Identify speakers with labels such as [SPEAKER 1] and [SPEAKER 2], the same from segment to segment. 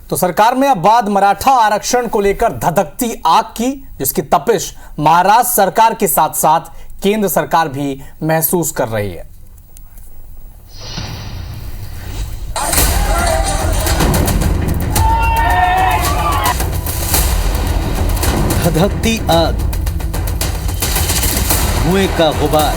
[SPEAKER 1] तो सरकार में अब बाद मराठा आरक्षण को लेकर धधकती आग की, जिसकी तपिश महाराष्ट्र सरकार के साथ साथ केंद्र सरकार भी महसूस कर रही है।
[SPEAKER 2] धधकती आग, धुएं का गुबार,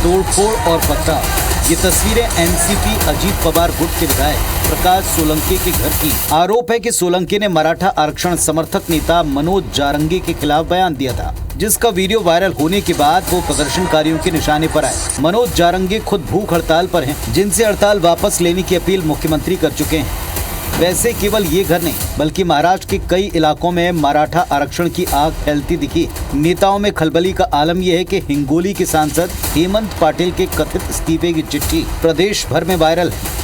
[SPEAKER 2] तोड़फोड़ और पथराव। ये तस्वीरें एनसीपी अजीत पवार गुट के विधायक प्रकाश सोलंकी के घर की। आरोप है कि सोलंकी ने मराठा आरक्षण समर्थक नेता मनोज जारंगी के खिलाफ बयान दिया था, जिसका वीडियो वायरल होने के बाद वो प्रदर्शनकारियों के निशाने पर आए। मनोज जारंगी खुद भूख हड़ताल पर हैं, जिनसे हड़ताल वापस लेने की अपील मुख्यमंत्री कर चुके हैं। वैसे केवल ये घर नहीं, बल्कि महाराष्ट्र के कई इलाकों में मराठा आरक्षण की आग फैलती दिखी। नेताओं में खलबली का आलम यह है कि हिंगोली के सांसद हेमंत पाटिल के कथित इस्तीफे की चिट्ठी प्रदेश भर में वायरल है।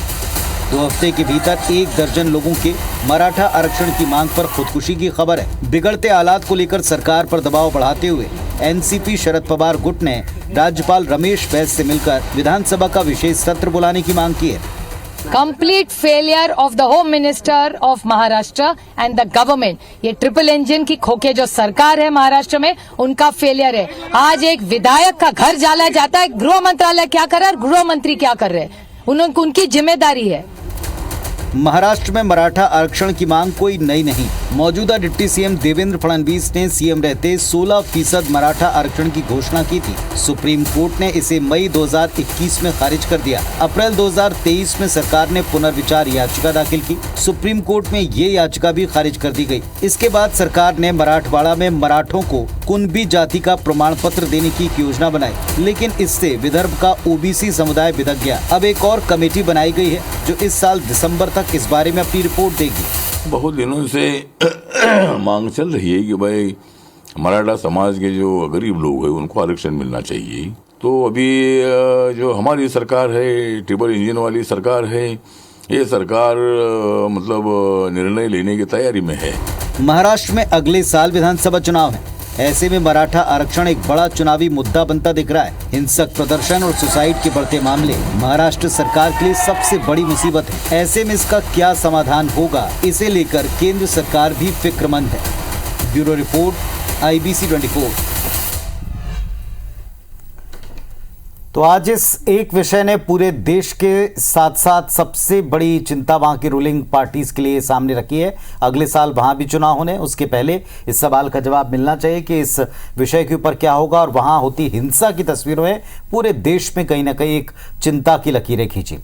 [SPEAKER 2] 2 हफ्ते के भीतर 1 दर्जन लोगों के मराठा आरक्षण की मांग पर खुदकुशी की खबर है। बिगड़ते हालात को लेकर सरकार पर दबाव बढ़ाते हुए एनसीपी शरद पवार गुट ने राज्यपाल रमेश बैस से मिलकर विधानसभा का विशेष सत्र बुलाने की मांग की है।
[SPEAKER 3] Complete failure of the home minister of Maharashtra and the government. ये ट्रिपल इंजन की खोखे जो सरकार है महाराष्ट्र में, उनका फेलियर है। आज एक विधायक का घर जला जाता है, गृह मंत्रालय क्या कर रहा है, गृह मंत्री क्या कर रहे हैं, उनकी जिम्मेदारी है।
[SPEAKER 2] महाराष्ट्र में मराठा आरक्षण की मांग कोई नई नहीं। मौजूदा डिप्टी सीएम देवेंद्र फडणवीस ने सीएम रहते 16% मराठा आरक्षण की घोषणा की थी। सुप्रीम कोर्ट ने इसे मई 2021 में खारिज कर दिया। अप्रैल 2023 में सरकार ने पुनर्विचार याचिका दाखिल की। सुप्रीम कोर्ट में ये याचिका भी खारिज कर दी गई। इसके बाद सरकार ने मराठवाड़ा में मराठों को कुणबी जाति का प्रमाण पत्र देने की योजना बनाई, लेकिन इससे विदर्भ का ओबीसी समुदाय बिदक गया। अब एक और कमेटी बनाई गई है जो इस साल दिसंबर तक इस बारे में अपनी रिपोर्ट देगी।
[SPEAKER 4] बहुत दिनों से मांग चल रही है कि भाई मराठा समाज के जो गरीब लोग हैं उनको आरक्षण मिलना चाहिए। तो अभी जो हमारी सरकार है, ट्रिपल इंजन वाली सरकार है, ये सरकार मतलब निर्णय लेने की तैयारी में है।
[SPEAKER 2] महाराष्ट्र में अगले साल विधानसभा चुनाव है। ऐसे में मराठा आरक्षण एक बड़ा चुनावी मुद्दा बनता दिख रहा है। हिंसक प्रदर्शन और सुसाइड के बढ़ते मामले महाराष्ट्र सरकार के लिए सबसे बड़ी मुसीबत है। ऐसे में इसका क्या समाधान होगा, इसे लेकर केंद्र सरकार भी फिक्रमंद है। Bureau report, IBC 24। तो आज इस एक विषय ने पूरे देश के साथ साथ सबसे बड़ी चिंता वहां की रूलिंग पार्टीज के लिए सामने रखी है। अगले साल वहां भी चुनाव होने, उसके पहले इस सवाल का जवाब मिलना चाहिए कि इस विषय के ऊपर क्या होगा। और वहां होती हिंसा की तस्वीरों में पूरे देश में कहीं ना कहीं एक चिंता की लकीरें खींची।